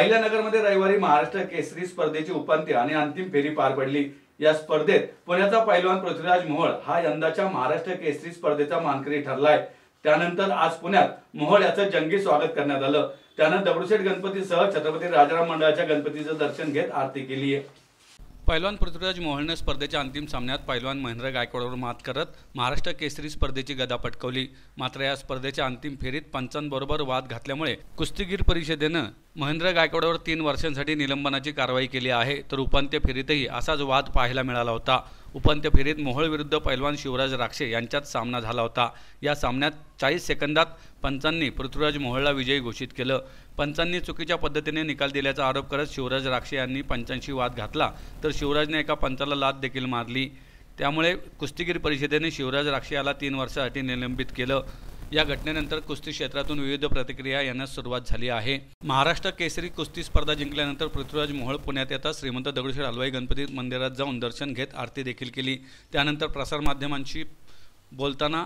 अहिल्यानगरमध्ये रविवारी महाराष्ट्र केसरी स्पर्धेची उपांत्य आणि अंतिम फेरी पार पडली। या स्पर्धेत पुण्याचा पैलवान पृथ्वीराज मोहोळ हा यंदाच्या महाराष्ट्र केसरी स्पर्धेचा मानकरी ठरलाय। त्यानंतर आज पुण्यात मोहोळ याचं जंगी स्वागत करण्यात आलं। त्यानं दगडूशेठ गणपतीसह छत्रपती राजाराम मंडळाच्या गणपतीचं दर्शन घेत आरती केली आहे। पैलवान पृथ्वीराज मोहोळने स्पर्धेच्या अंतिम सामन्यात पैलवान महेंद्र गायकवाडवर मात करत महाराष्ट्र केसरी स्पर्धेची गदा पटकावली। मात्र या स्पर्धेच्या अंतिम फेरीत पंचांबरोबर वाद घातल्यामुळे कुस्तीगीर परिषदेनं महेंद्र गायकवाडवर 3 वर्षांसाठी निलंबनाची कारवाई केली आहे। तर उपांत्य फेरीतही असाच वाद पाहायला मिळाला होता। उपांत्य फेरीत मोहोळ विरुद्ध पैलवान शिवराज राक्षे यांच्यात सामना झाला होता। या सामन्यात 40 सेकंदात पंचांनी पृथ्वीराज मोहोळला विजयी घोषित केलं। पंचांनी चुकीच्या पद्धतीने निकाल दिल्याचा आरोप करत शिवराज राक्षे यांनी पंचांशी वाद घातला, तर शिवराजने एका पंचाला लाथ देखील मारली। त्यामुळे कुस्तीगीर परिषदेने शिवराज राक्षे याला 3 वर्षांसाठी निलंबित केलं। या घटनेनंतर कुस्ती क्षेत्रातून विविध प्रतिक्रिया येण्यास सुरुवात झाली आहे। महाराष्ट्र केसरी कुस्ती स्पर्धा जिंकल्यानंतर पृथ्वीराज मोहोळ पुण्यात येता श्रीमंत दगडूशेठ हलवाई गणपती मंदिरात जाऊन दर्शन घेत आरती देखील केली। त्यानंतर प्रसारमाध्यमांशी बोलताना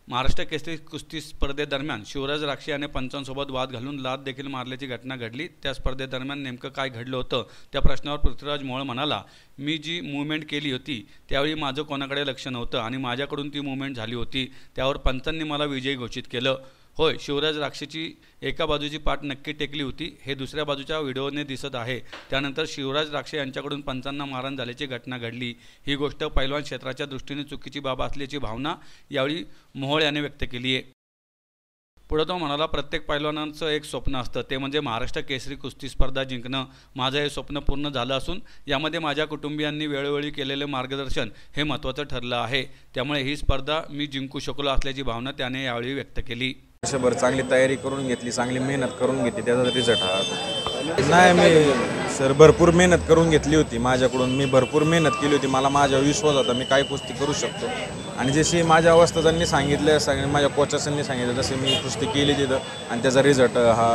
महाराष्ट्र केसरी कुस्ती स्पर्धेदरम्यान शिवराज राक्षे याने पंचांसोबत वाद घालून लाथ देखील मारल्याची घटना घडली। त्या स्पर्धेदरम्यान नेमकं काय घडलं होतं त्या प्रश्नावर पृथ्वीराज मोहोळ म्हणाला, मी जी मूवमेंट केली होती त्यावेळी माझं कोणाकडे लक्ष नव्हतं आणि माझ्याकडून ती मूवमेंट झाली होती। त्यावर पंचांनी मला विजयी घोषित केलं। होय, शिवराज राक्षेची एका बाजूची पाठ नक्की टेकली होती, हे दुसऱ्या बाजूच्या व्हिडिओने दिसत आहे। त्यानंतर शिवराज राक्षे यांच्याकडून पंचांना मारहाण झाल्याची घटना घडली। ही गोष्ट पैलवान क्षेत्राच्या दृष्टीने चुकीची बाब असल्याची भावना यावेळी मोहोळ याने व्यक्त केली आहे। पुढे तो म्हणाला, प्रत्येक पैलवानाचं एक स्वप्न असतं, ते म्हणजे महाराष्ट्र केसरी कुस्ती स्पर्धा जिंकणं। माझं हे स्वप्न पूर्ण झालं असून यामध्ये माझ्या कुटुंबियांनी वेळोवेळी केलेले मार्गदर्शन हे महत्त्वाचं ठरलं आहे। त्यामुळे ही स्पर्धा मी जिंकू शकलो असल्याची भावना त्याने यावेळी व्यक्त केली। वर्षभर चांगली तयारी करून घेतली, चांगली मेहनत करून घेतली, त्याचा रिझल्ट हा नाही। मी भरपूर मेहनत करून घेतली होती, माझ्याकडून मी भरपूर मेहनत केली होती। मला माझ्या विश्वास होता मी काय कुस्ती करू शकतो आणि जशी माझ्या अवस्थांनी सांगितलं, माझ्या कोचर्सांनी सांगितलं तसे मी कुस्ती केली तिथं आणि त्याचा रिझल्ट हा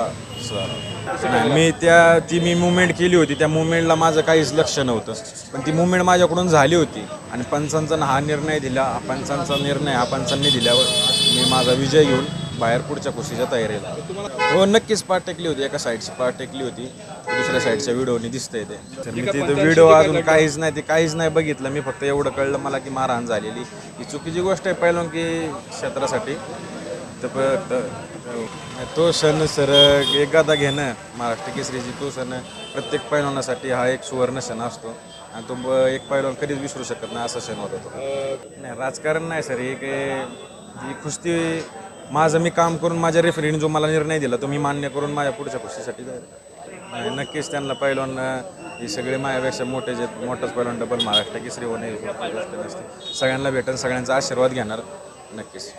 मी ती मुवमेंट केली होती। त्या मुवमेंटला माझं काहीच लक्ष नव्हतं, पण ती मुवमेंट माझ्याकडून झाली होती आणि पंचांचा हा निर्णय दिला, पंचांचा निर्णय हा पंचांनी दिल्यावर मी माझा विजय घेऊन बाहेर पुढच्या कुस्तीच्या तयारीला। हो, नक्कीच पाठ टेकली होती, एका साईडची पाठ टेकली होती, दुसऱ्या साईडच्या व्हिडिओनी दिसतंय ते। मी तिथं व्हिडिओ अजून काहीच नाही बघितलं, मी फक्त एवढं कळलं मला की मारहाण झालेली ही चुकीची गोष्ट आहे पैलवान की क्षेत्रासाठी। तर तो क्षण सर एक गादा घेणं महाराष्ट्र केसरीची, तो क्षण प्रत्येक पैलवानासाठी हा एक सुवर्ण क्षण असतो आणि तो एक पैलवान कधीच विसरू शकत नाही, असा क्षण होता तो। नाही, राजकारण नाही सर, एक ही कुस्ती माझं मी काम करून माझ्या रेफरीने जो मला निर्णय दिला तो मी मान्य करून माझ्या पुढच्या कुस्तीसाठी जाईल। नक्कीच त्यांना पैलवान हे सगळे माझ्यापेक्षा मोठाच पैलवान डबल महाराष्ट्र केसरी होणे गोष्ट नसते। सगळ्यांना भेटून सगळ्यांचा आशीर्वाद घेणार नक्कीच।